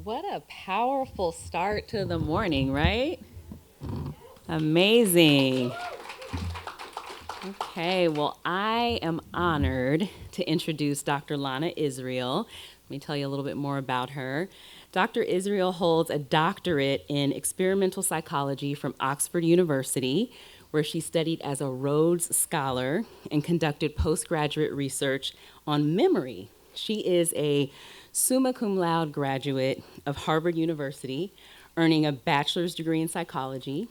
What a powerful start to the morning, right? Amazing. Okay, well, I am honored to introduce Dr. Lana Isreal. Let me tell you a little bit more about her. Dr. Isreal holds a doctorate in experimental psychology from Oxford University, where she studied as a Rhodes Scholar and conducted postgraduate research on memory. She is a summa cum laude graduate of Harvard University, earning a bachelor's degree in psychology.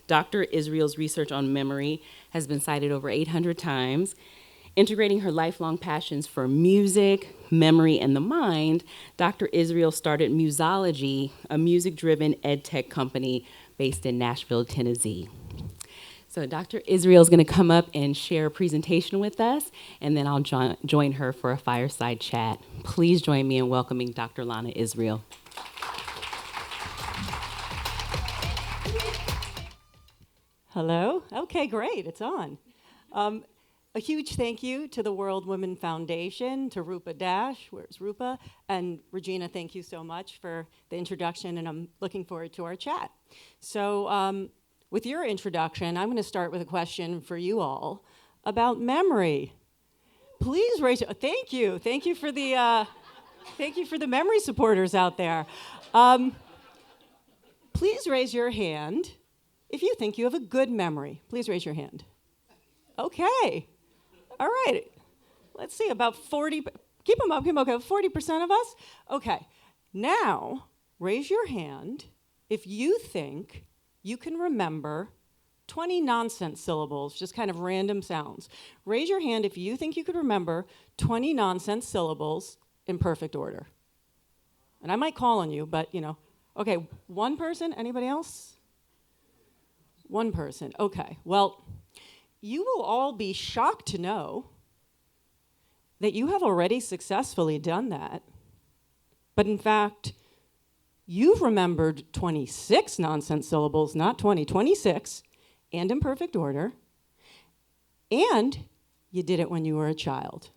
Dr. Isreal's research on memory has been cited over 800 times. Integrating her lifelong passions for music, memory, and the mind, Dr. Isreal started Musology, a music-driven ed tech company based in Nashville, Tennessee. So Dr. Isreal is going to come up and share a presentation with us, and then I'll join her for a fireside chat. Please join me in welcoming Dr. Lana Isreal. Hello? Okay, great, it's on. A huge thank you to the World Women Foundation, to Rupa Dash, where's Rupa? And Regina, thank you so much for the introduction, and I'm looking forward to our chat. So with your introduction, I'm gonna start with a question for you all about memory. Please raise your, thank you for the, memory supporters out there. Please raise your hand if you think you have a good memory. Please raise your hand. Okay. All right. Let's see, about 40, keep them up, okay, 40% of us? Okay. Now, raise your hand if you think you can remember 20 nonsense syllables, just kind of random sounds. Raise your hand if you think you could remember 20 nonsense syllables in perfect order. And I might call on you, but you know. Okay, one person, anybody else? One person, okay. Well, you will all be shocked to know that you have already successfully done that. But in fact, you've remembered 26 nonsense syllables, not 20, 26, and in perfect order. And you did it when you were a child.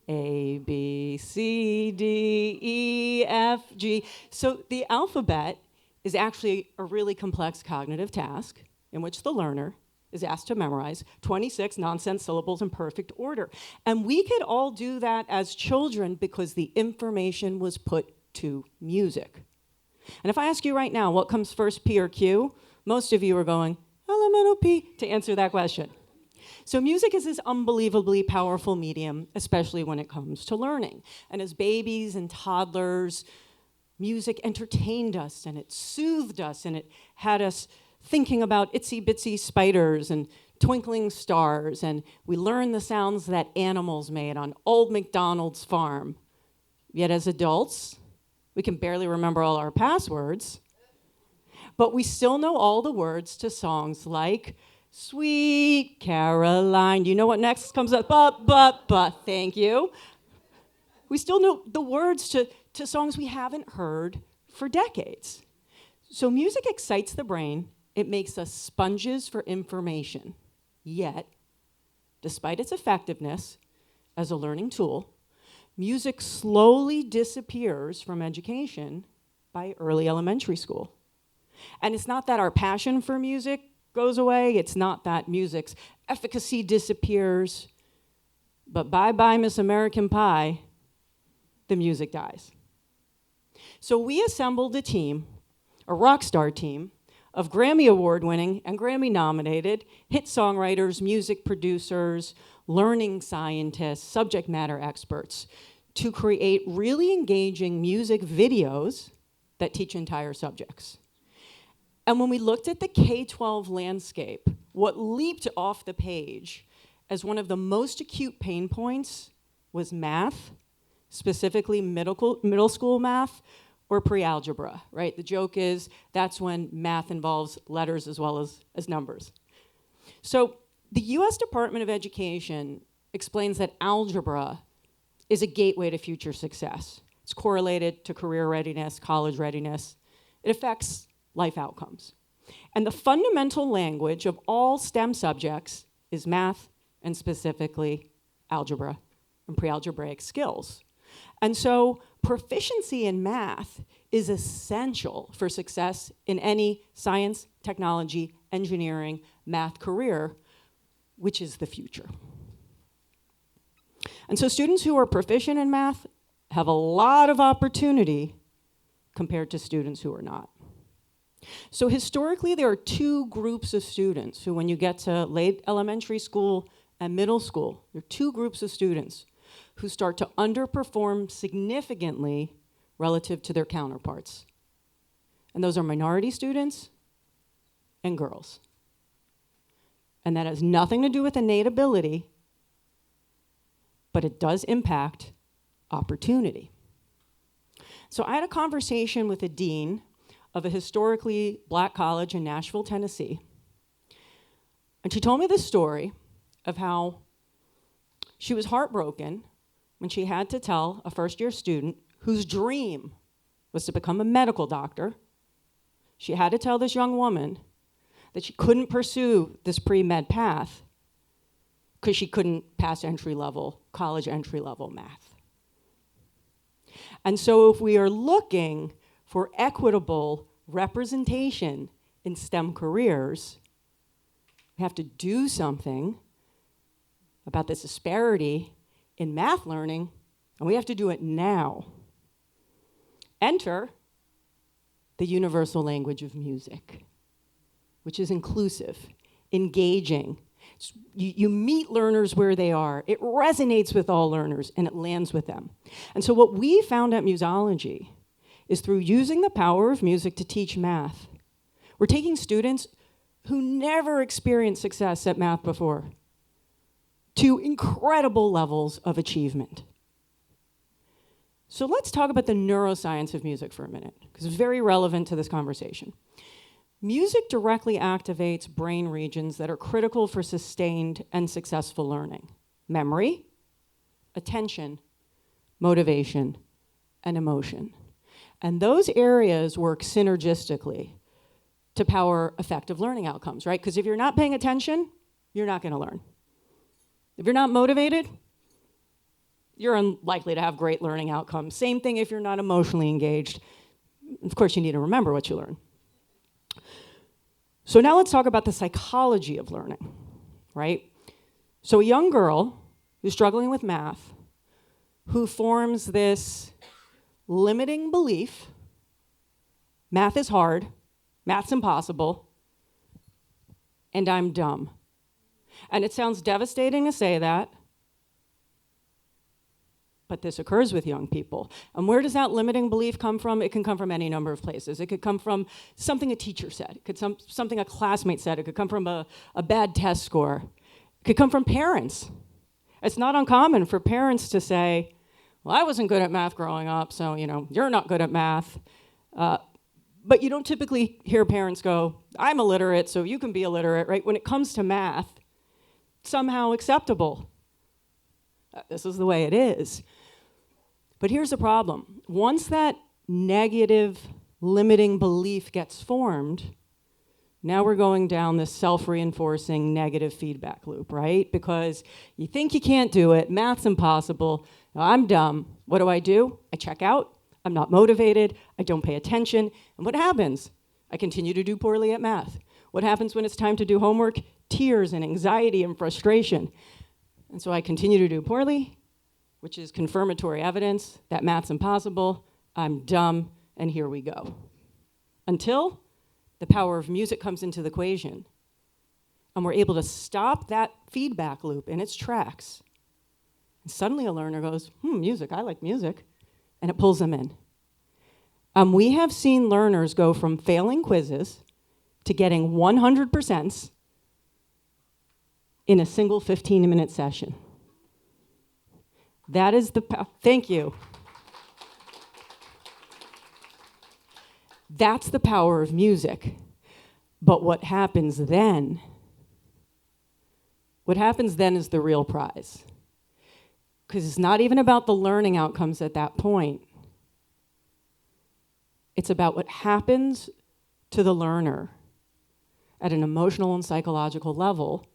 A, B, C, D, E, F, G. So the alphabet is actually a really complex cognitive task in which the learner is asked to memorize 26 nonsense syllables in perfect order. And we could all do that as children because the information was put to music. And if I ask you right now, what comes first, P or Q? Most of you are going, elemental P, to answer that question. So music is this unbelievably powerful medium, especially when it comes to learning. And as babies and toddlers, music entertained us, and it soothed us, and it had us thinking about itsy bitsy spiders and twinkling stars, and we learned the sounds that animals made on old MacDonald's farm. Yet as adults, we can barely remember all our passwords, but we still know all the words to songs like Sweet Caroline. You know what next comes up? But, thank you. We still know the words to songs we haven't heard for decades. So music excites the brain. It makes us sponges for information. Yet, despite its effectiveness as a learning tool, music slowly disappears from education by early elementary school. And it's not that our passion for music goes away. It's not that music's efficacy disappears. But bye-bye, Miss American Pie, the music dies. So we assembled a team, a rock star team, of Grammy Award-winning and Grammy-nominated hit songwriters, music producers, learning scientists, subject matter experts to create really engaging music videos that teach entire subjects. And when we looked at the K-12 landscape, what leaped off the page as one of the most acute pain points was math, specifically middle school math, or pre-algebra, right? The joke is that's when math involves letters as well as numbers. So the US Department of Education explains that algebra is a gateway to future success. It's correlated to career readiness, college readiness. It affects life outcomes. And the fundamental language of all STEM subjects is math, and specifically algebra and pre-algebraic skills. And so proficiency in math is essential for success in any science, technology, engineering, math career, which is the future. And so students who are proficient in math have a lot of opportunity compared to students who are not. So historically, there are two groups of students who, when you get to late elementary school and middle school, there are two groups of students who start to underperform significantly relative to their counterparts. And those are minority students and girls. And that has nothing to do with innate ability, but it does impact opportunity. So I had a conversation with a dean of a historically black college in Nashville, Tennessee. And she told me this story of how she was heartbroken when she had to tell a first-year student whose dream was to become a medical doctor. She had to tell this young woman that she couldn't pursue this pre-med path because she couldn't pass college entry-level math. And so if we are looking for equitable representation in STEM careers, we have to do something about this disparity in math learning, and we have to do it now. Enter the universal language of music, which is inclusive, engaging. You meet learners where they are. It resonates with all learners, and it lands with them. And so what we found at Musology is through using the power of music to teach math, we're taking students who never experienced success at math before to incredible levels of achievement. So let's talk about the neuroscience of music for a minute, because it's very relevant to this conversation. Music directly activates brain regions that are critical for sustained and successful learning: memory, attention, motivation, and emotion. And those areas work synergistically to power effective learning outcomes, right? Because if you're not paying attention, you're not going to learn. If you're not motivated, you're unlikely to have great learning outcomes. Same thing if you're not emotionally engaged. Of course, you need to remember what you learn. So now let's talk about the psychology of learning, right? So a young girl who's struggling with math, who forms this limiting belief: math is hard, math's impossible, and I'm dumb. And it sounds devastating to say that, but this occurs with young people. And where does that limiting belief come from? It can come from any number of places. It could come from something a teacher said. It could something a classmate said. It could come from a bad test score. It could come from parents. It's not uncommon for parents to say, well, I wasn't good at math growing up, so you're not good at math. But you don't typically hear parents go, I'm illiterate, so you can be illiterate, right? When it comes to math, somehow acceptable. This is the way it is. But here's the problem. Once that negative, limiting belief gets formed, now we're going down this self-reinforcing negative feedback loop, right? Because you think you can't do it, math's impossible, I'm dumb. What do? I check out, I'm not motivated, I don't pay attention, and what happens? I continue to do poorly at math. What happens when it's time to do homework? Tears and anxiety and frustration. And so I continue to do poorly, which is confirmatory evidence that math's impossible, I'm dumb, and here we go. Until the power of music comes into the equation, and we're able to stop that feedback loop in its tracks. And suddenly a learner goes, music, I like music, and it pulls them in. We have seen learners go from failing quizzes to getting 100% in a single 15-minute session. That is thank you. That's the power of music. But what happens then? What happens then is the real prize. Because it's not even about the learning outcomes at that point. It's about what happens to the learner at an emotional and psychological level,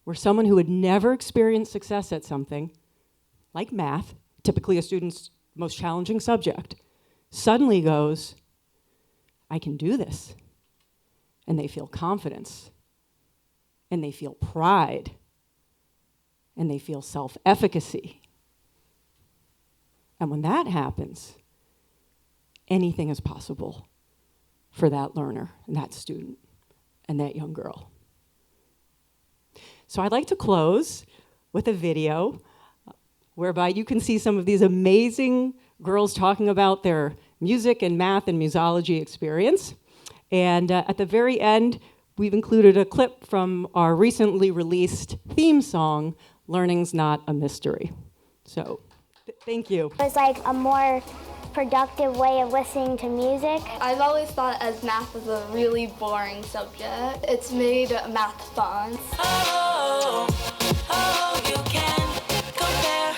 where someone who had never experienced success at something, like math, typically a student's most challenging subject, suddenly goes, I can do this. And they feel confidence. And they feel pride. And they feel self-efficacy. And when that happens, anything is possible for that learner and that student and that young girl. So I'd like to close with a video whereby you can see some of these amazing girls talking about their music and math and musology experience. And at the very end, we've included a clip from our recently released theme song, Learning's Not a Mystery. So, thank you. It was like a more productive way of listening to music. I've always thought as math was a really boring subject. It's made math fun. Oh, oh, you can compare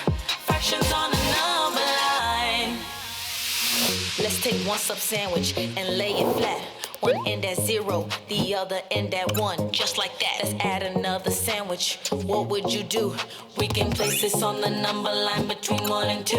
fractions on a number line. Let's take one sub sandwich and lay it flat. One end at 0, the other end at 1, just like that. Let's add another sandwich. What would you do? We can place this on the number line between 1 and 2.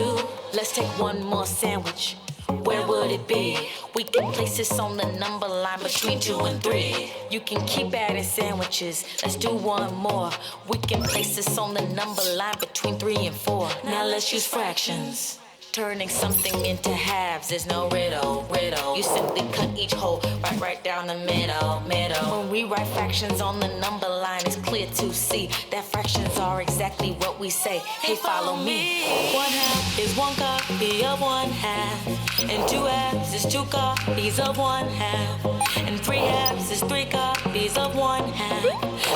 Let's take one more sandwich. Where would it be? We can place this on the number line between 2 and 3. You can keep adding sandwiches. Let's do one more. We can place this on the number line between 3 and 4. Now let's use fractions. Turning something into halves is no riddle. You simply cut each whole right down the middle. When we write fractions on the number line, it's clear to see that fractions are exactly what we say. Hey, follow me. 1/2 is 1 copy of 1/2, and 2 halves is 2 copies of 1/2, and 3 halves is 3 copies of 1/2.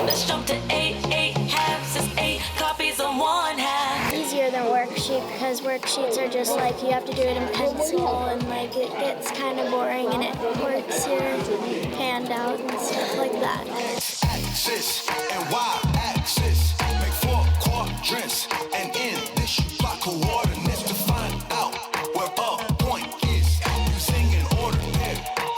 Let's jump to 8. 8 halves is 8 copies of 1/2. Easier than worksheet because worksheets are just like you have to do it in pencil and like it gets kind of boring and it hurts your handout and stuff like that. X-axis and Y-axis make 4 quadrants, and in this you plot coordinates to find out where a point is.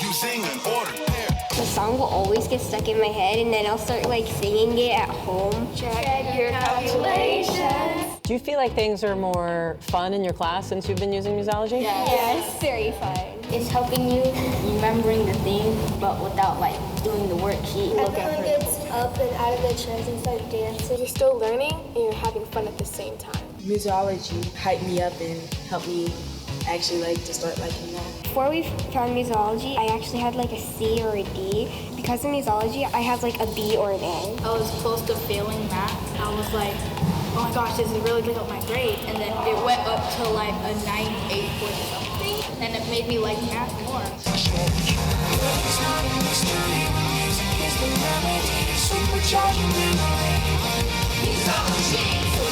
Using an order pair. The song will always get stuck in my head, and then I'll start like singing it at home. Check your calculations. Do you feel like things are more fun in your class since you've been using musology? Yeah, it's very fun. It's helping you remembering the thing, but without like doing the worksheet. Everyone gets up and out of their chairs and start dancing. You're still learning and you're having fun at the same time. Musology hyped me up and helped me actually like to start liking math. Before we found musology, I actually had like a C or a D. Because of musology, I had like a B or an A. I was close to failing math. I was like, oh my gosh, this is really good at my grade. And then it went up to like a 98 point something. And it made me like math more.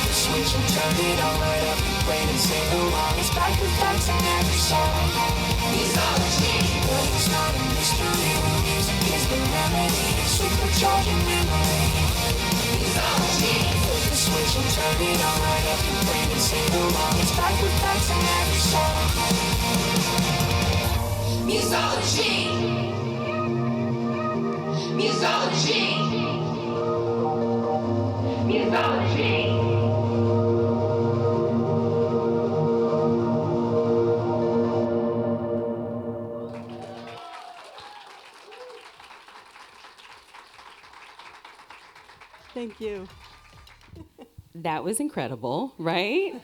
Switch and turn it on right up and play and sing along. It's back with facts in every song. Musology. It's not a mystery. Music is the remedy. Supercharging memory. Musology. Flip the switch and turn it on right up and play and sing along. It's back with facts in every song. Musology. Musology. Musology. Thank you. That was incredible, right?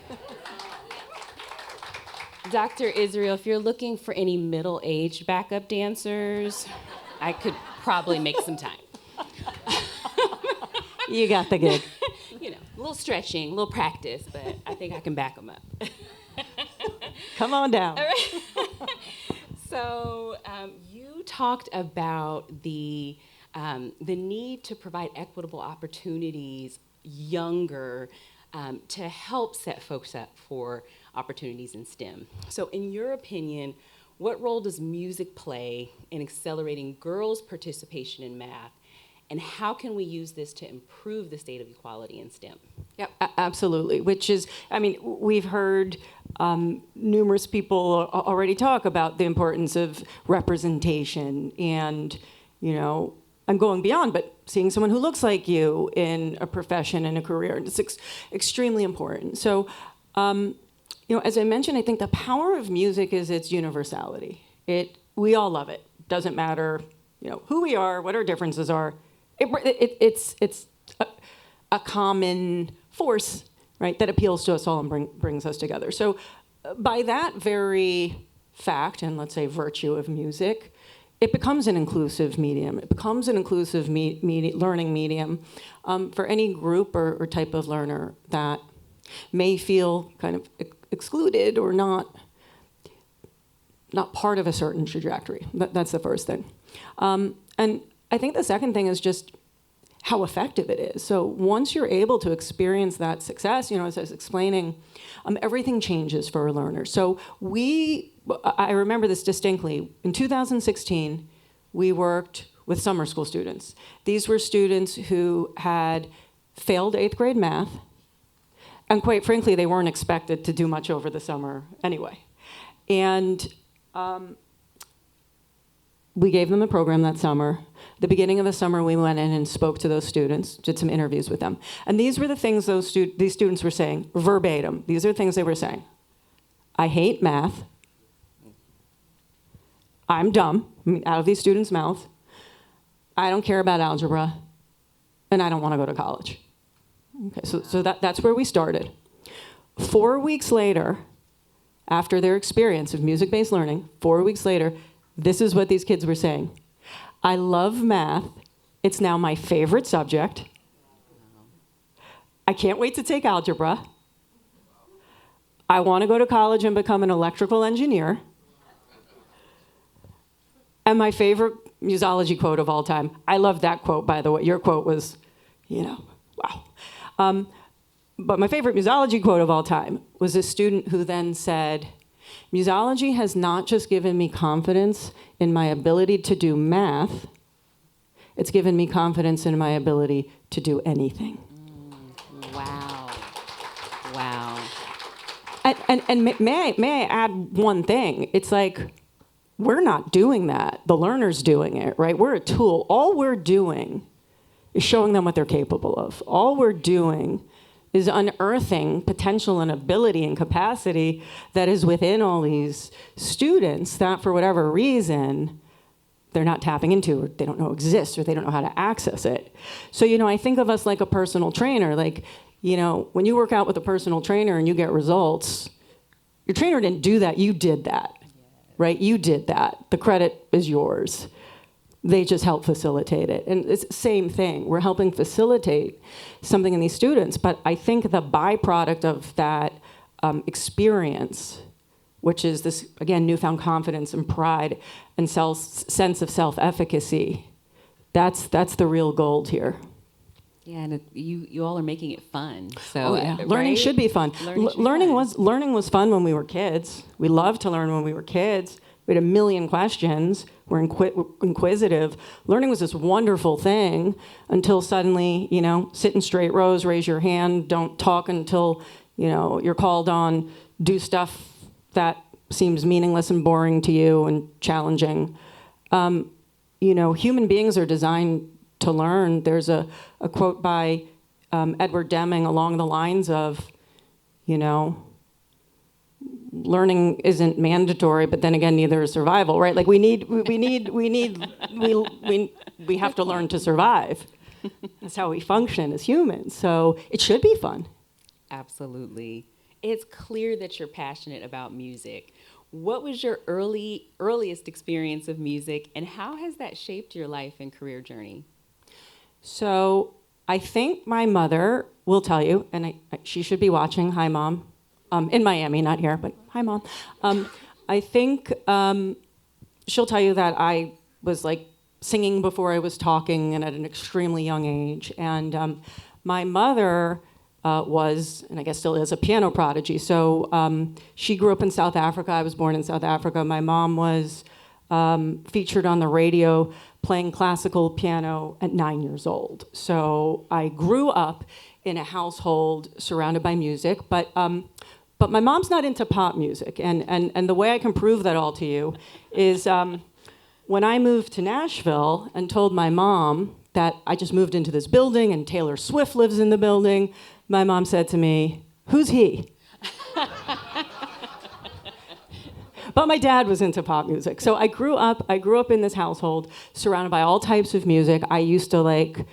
Dr. Isreal, if you're looking for any middle-aged backup dancers, I could probably make some time. You got the gig. You know, a little stretching, a little practice, but I think I can back them up. Come on down. All right. So you talked about the need to provide equitable opportunities younger to help set folks up for opportunities in STEM. So in your opinion, what role does music play in accelerating girls' participation in math, and how can we use this to improve the state of equality in STEM? Yep, absolutely. Which is, I mean, we've heard numerous people already talk about the importance of representation and, you know, I'm going beyond, but seeing someone who looks like you in a profession and a career, it's extremely important. So, as I mentioned, I think the power of music is its universality. We all love it. Doesn't matter, who we are, what our differences are. It's a common force, right, that appeals to us all and brings us together. So by that very fact, and let's say virtue of music, it becomes an inclusive medium. It becomes an inclusive learning medium for any group or type of learner that may feel kind of excluded or not part of a certain trajectory. That's the first thing. And I think the second thing is just how effective it is. So once you're able to experience that success, as I was explaining, everything changes for a learner. So I remember this distinctly. In 2016, we worked with summer school students. These were students who had failed 8th grade math, and quite frankly, they weren't expected to do much over the summer anyway. And we gave them the program that summer. The beginning of the summer, we went in and spoke to those students, did some interviews with them. And these were the things these students were saying, verbatim. These are the things they were saying. I hate math. I'm dumb, out of these students' mouths. I don't care about algebra. And I don't want to go to college. Okay, so that's where we started. 4 weeks later, after their experience of music-based learning, 4 weeks later, this is what these kids were saying. I love math. It's now my favorite subject. I can't wait to take algebra. I want to go to college and become an electrical engineer. And my favorite musology quote of all time, I love that quote, by the way. Your quote was, wow. But my favorite musology quote of all time was a student who then said, musology has not just given me confidence in my ability to do math, it's given me confidence in my ability to do anything. Wow. Wow. And may I add one thing? It's like, we're not doing that. The learner's doing it, right? We're a tool. All we're doing is showing them what they're capable of. All we're doing is unearthing potential and ability and capacity that is within all these students that, for whatever reason, they're not tapping into, or they don't know exists, or they don't know how to access it. So, I think of us like a personal trainer. Like, when you work out with a personal trainer and you get results, your trainer didn't do that, you did that, right? You did that. The credit is yours. They just help facilitate it. And it's the same thing. We're helping facilitate something in these students, but I think the byproduct of that experience, which is this, again, newfound confidence and pride and sense of self-efficacy, that's the real gold here. Yeah, and you all are making it fun. So Learning right? should be fun. Learning was fun when we were kids. We loved to learn when we were kids. We had a million questions. We're inquisitive. Learning was this wonderful thing until suddenly, sit in straight rows, raise your hand, don't talk until, you're called on, do stuff that seems meaningless and boring to you and challenging. Human beings are designed to learn. There's a quote by Edward Deming along the lines of, learning isn't mandatory, but then again, neither is survival, right? Like we have to learn to survive. That's how we function as humans. So it should be fun. Absolutely. It's clear that you're passionate about music. What was your earliest experience of music, and how has that shaped your life and career journey? So I think my mother will tell you, and she should be watching. Hi, Mom. In Miami, not here, but hi, Mom. I think she'll tell you that I was like singing before I was talking and at an extremely young age. And my mother was, and I guess still is, a piano prodigy. So she grew up in South Africa. I was born in South Africa. My mom was featured on the radio playing classical piano at 9 years old. So I grew up in a household surrounded by music, but my mom's not into pop music. And the way I can prove that all to you is when I moved to Nashville and told my mom that I just moved into this building and Taylor Swift lives in the building, my mom said to me, "Who's he?" But my dad was into pop music. So I grew up in this household surrounded by all types of music. I used to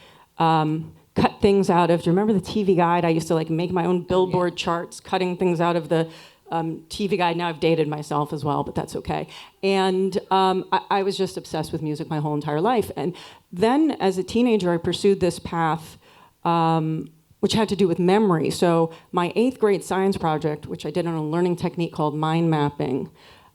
cut things out of, do you remember the TV Guide? I used to make my own Billboard charts, cutting things out of the TV Guide. Now I've dated myself as well, but that's okay. And I was just obsessed with music my whole entire life. And then as a teenager, I pursued this path which had to do with memory. So my 8th grade science project, which I did on a learning technique called mind mapping,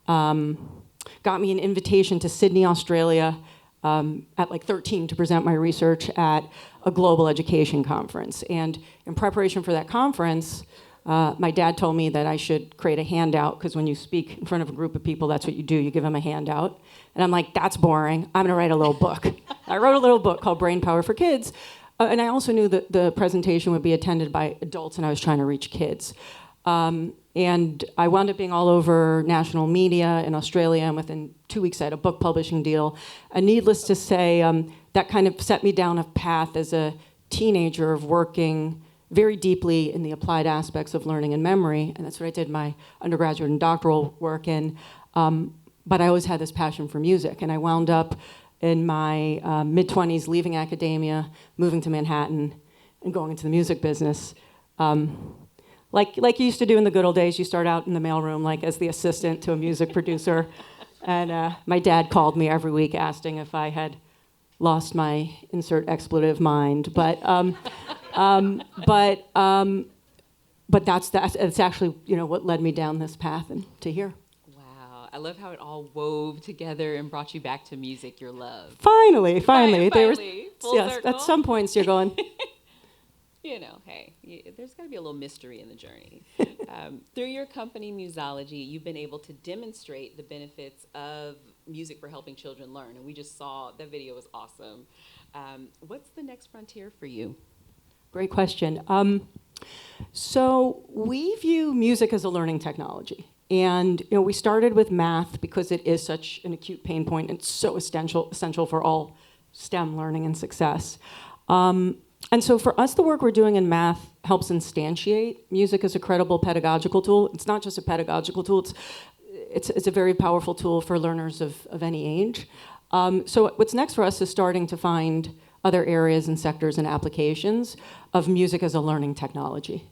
got me an invitation to Sydney, Australia, at 13 to present my research at a global education conference. And in preparation for that conference, my dad told me that I should create a handout, because when you speak in front of a group of people, that's what you do. You give them a handout. And I'm like, that's boring. I'm going to write a little book. I wrote a little book called Brain Power for Kids. And I also knew that the presentation would be attended by adults, and I was trying to reach kids. And I wound up being all over national media in Australia, and within 2 weeks I had a book publishing deal. And needless to say, that kind of set me down a path as a teenager of working very deeply in the applied aspects of learning and memory, and that's what I did my undergraduate and doctoral work in. But I always had this passion for music, and I wound up in my mid-20s leaving academia, moving to Manhattan, and going into the music business. Like you used to do in the good old days, you start out in the mailroom as the assistant to a music producer. And my dad called me every week asking if I had lost my insert expletive mind. But that's actually what led me down this path and to here. Wow, I love how it all wove together and brought you back to music, your love. Finally. Full yes, circle. at some points you're going. Hey, there's got to be a little mystery in the journey. Through your company, Musology, you've been able to demonstrate the benefits of music for helping children learn. And we just saw, that video was awesome. What's the next frontier for you? Great question. So we view music as a learning technology. And we started with math because it is such an acute pain point. It's so essential for all STEM learning and success. And so for us, the work we're doing in math helps instantiate music as a credible pedagogical tool. It's not just a pedagogical tool, it's a very powerful tool for learners of any age. So what's next for us is starting to find other areas and sectors and applications of music as a learning technology.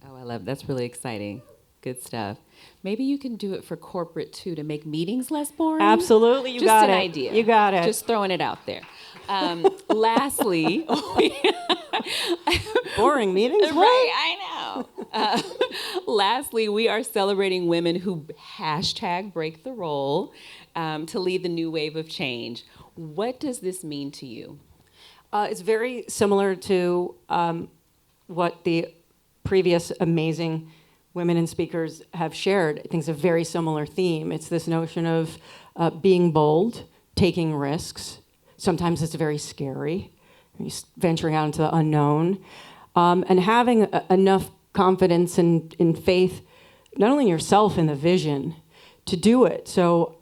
Oh, I love, that's really exciting. Good stuff. Maybe you can do it for corporate too, to make meetings less boring. Absolutely, you got it. Just an idea. You got it. Just throwing it out there. Lastly, boring meetings. Right, I know. Lastly, we are celebrating women who #break the role to lead the new wave of change. What does this mean to you? It's very similar to what the previous amazing women and speakers have shared. I think it's a very similar theme. It's this notion of being bold, taking risks. Sometimes it's very scary, venturing out into the unknown, and having enough confidence and faith, not only in yourself and the vision, to do it. So,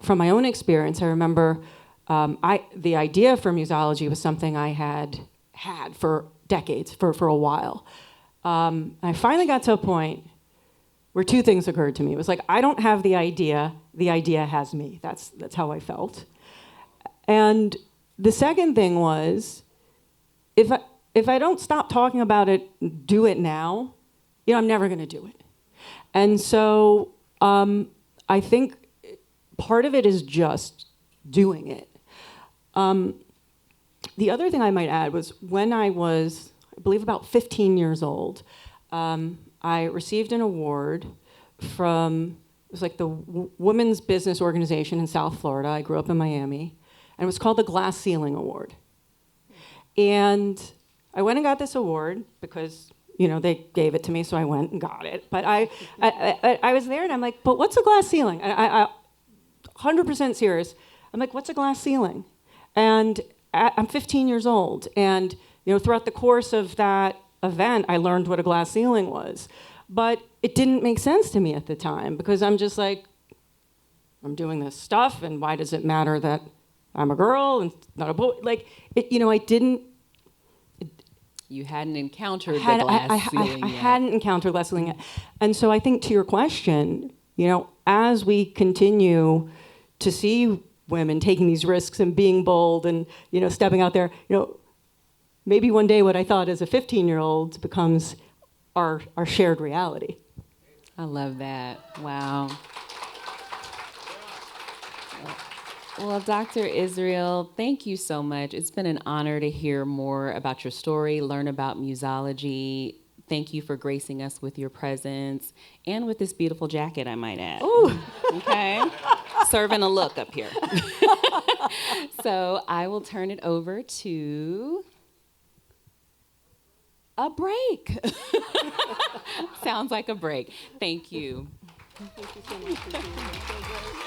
from my own experience, I remember the idea for Musology was something I had for decades, for a while. I finally got to a point where two things occurred to me. It was like, I don't have the idea has me. That's how I felt. And the second thing was, if I don't stop talking about it, do it now, I'm never going to do it. And so I think part of it is just doing it. The other thing I might add was when I was, I believe, about 15 years old, I received an award from, it was like the Women's Business Organization in South Florida. I grew up in Miami. And it was called the Glass Ceiling Award. And I went and got this award because, they gave it to me, so I went and got it. But I was there, and I'm like, but what's a glass ceiling? And I 100% serious. I'm like, what's a glass ceiling? And I'm 15 years old. And, throughout the course of that event, I learned what a glass ceiling was. But it didn't make sense to me at the time because I'm just like, I'm doing this stuff, and why does it matter that I'm a girl and not a boy? I didn't. You hadn't encountered the glass ceiling yet. I hadn't encountered glass ceiling yet. And so I think to your question, as we continue to see women taking these risks and being bold and, stepping out there, maybe one day what I thought as a 15-year-old becomes our shared reality. I love that. Wow. Well, Dr. Isreal, thank you so much. It's been an honor to hear more about your story, learn about musology. Thank you for gracing us with your presence and with this beautiful jacket, I might add. Ooh. Okay? Serving a look up here. So I will turn it over to a break. Sounds like a break. Thank you. Thank you so much for being here.